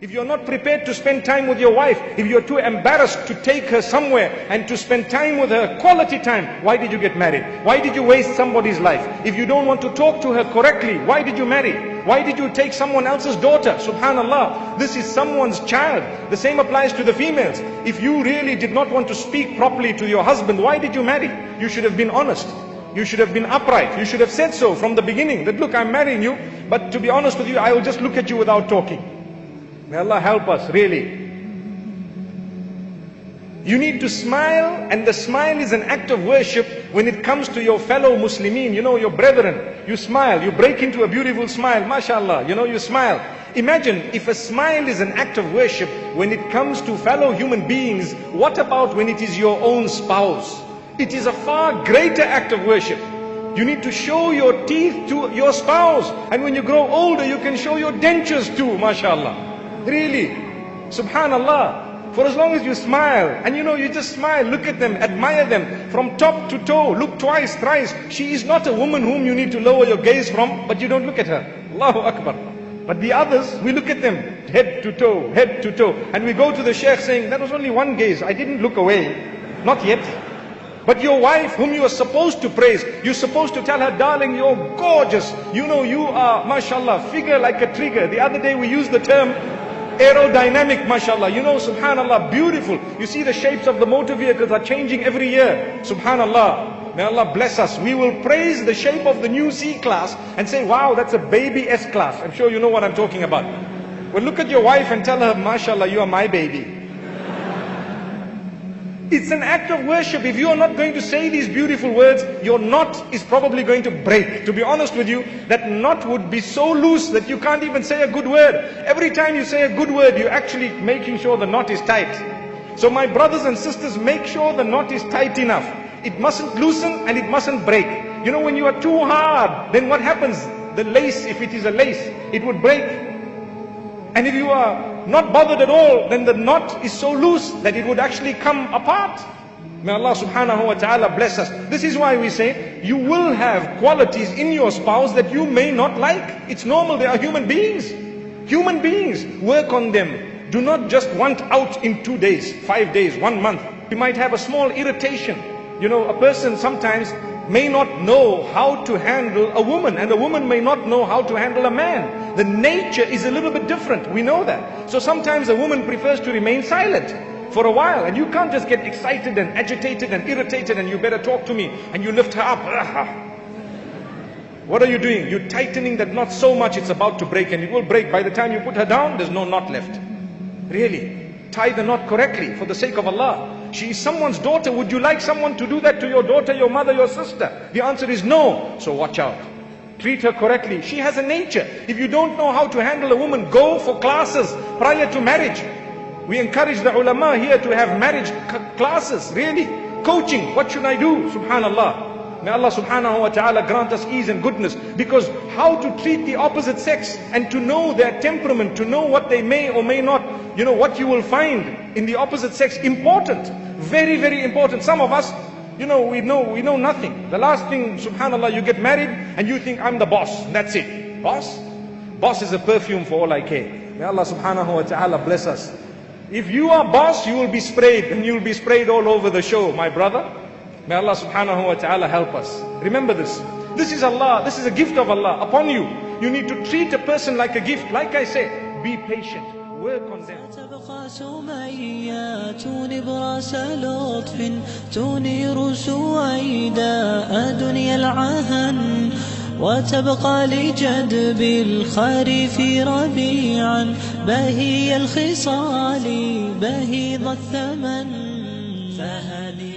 If you're not prepared to spend time with your wife, if you're too embarrassed to take her somewhere and to spend time with her, quality time, why did you get married? Why did you waste somebody's life? If you don't want to talk to her correctly, why did you marry? Why did you take someone else's daughter? Subhanallah, this is someone's child. The same applies to the females. If you really did not want to speak properly to your husband, why did you marry? You should have been honest. You should have been upright. You should have said so from the beginning, that look, I'm marrying you, but to be honest with you, I will just look at you without talking. May Allah help us, really. You need to smile, and the smile is an act of worship when it comes to your fellow Muslimin, your brethren. You smile, you break into a beautiful smile, mashallah, you smile. Imagine if a smile is an act of worship when it comes to fellow human beings, what about when it is your own spouse? It is a far greater act of worship. You need to show your teeth to your spouse, and when you grow older, you can show your dentures too, mashallah. Really, subhanallah. For as long as you smile, and you just smile, look at them, admire them from top to toe, look twice, thrice. She is not a woman whom you need to lower your gaze from, but you don't look at her. Allahu Akbar. But the others, we look at them head to toe, and we go to the sheikh saying, that was only one gaze, I didn't look away, not yet. But your wife, whom you are supposed to praise, you're supposed to tell her, darling, you're gorgeous. You are, mashallah, figure like a trigger. The other day we used the term aerodynamic, mashallah. Subhanallah, beautiful. You see the shapes of the motor vehicles are changing every year. Subhanallah. May Allah bless us. We will praise the shape of the new C-Class and say, wow, that's a baby S-Class. I'm sure you know what I'm talking about. Well, look at your wife and tell her, mashallah, you are my baby. It's an act of worship. If you are not going to say these beautiful words, your knot is probably going to break. To be honest with you, that knot would be so loose that you can't even say a good word. Every time you say a good word, you're actually making sure the knot is tight. So my brothers and sisters, make sure the knot is tight enough. It mustn't loosen and it mustn't break. When you are too hard, then what happens? The lace, if it is a lace, it would break. And if you are not bothered at all, then the knot is so loose that it would actually come apart. May Allah subhanahu wa ta'ala bless us. This is why we say, you will have qualities in your spouse that you may not like. It's normal, they are human beings. Human beings, work on them. Do not just want out in 2 days, 5 days, 1 month. You might have a small irritation. A person sometimes may not know how to handle a woman, and a woman may not know how to handle a man. The nature is a little bit different, we know that. So sometimes a woman prefers to remain silent for a while, and you can't just get excited and agitated and irritated and you better talk to me, and you lift her up. What are you doing? You're tightening that knot so much it's about to break, and it will break. By the time you put her down, there's no knot left. Really, tie the knot correctly for the sake of Allah. She is someone's daughter. Would you like someone to do that to your daughter, your mother, your sister? The answer is no. So watch out. Treat her correctly. She has a nature. If you don't know how to handle a woman, go for classes prior to marriage. We encourage the ulama here to have marriage classes, really. Coaching. What should I do? Subhanallah. May Allah subhanahu wa ta'ala grant us ease and goodness. Because how to treat the opposite sex and to know their temperament, to know what they may or may not, what you will find in the opposite sex, important. Very, very important. Some of us, we know nothing. The last thing, subhanallah, you get married and you think, I'm the boss. That's it. Boss? Boss is a perfume for all I care. May Allah subhanahu wa ta'ala bless us. If you are boss, you will be sprayed, and you will be sprayed all over the show, my brother. May Allah subhanahu wa ta'ala help us. Remember this. This is Allah. This is a gift of Allah upon you. You need to treat a person like a gift. Like I said, be patient. Work on them. تبقى سميات نبراس لطف تنير سويداء دنيا العهن وتبقى لجدب الخريف ربيعا بهي الخصال بهيض الثمن فهذه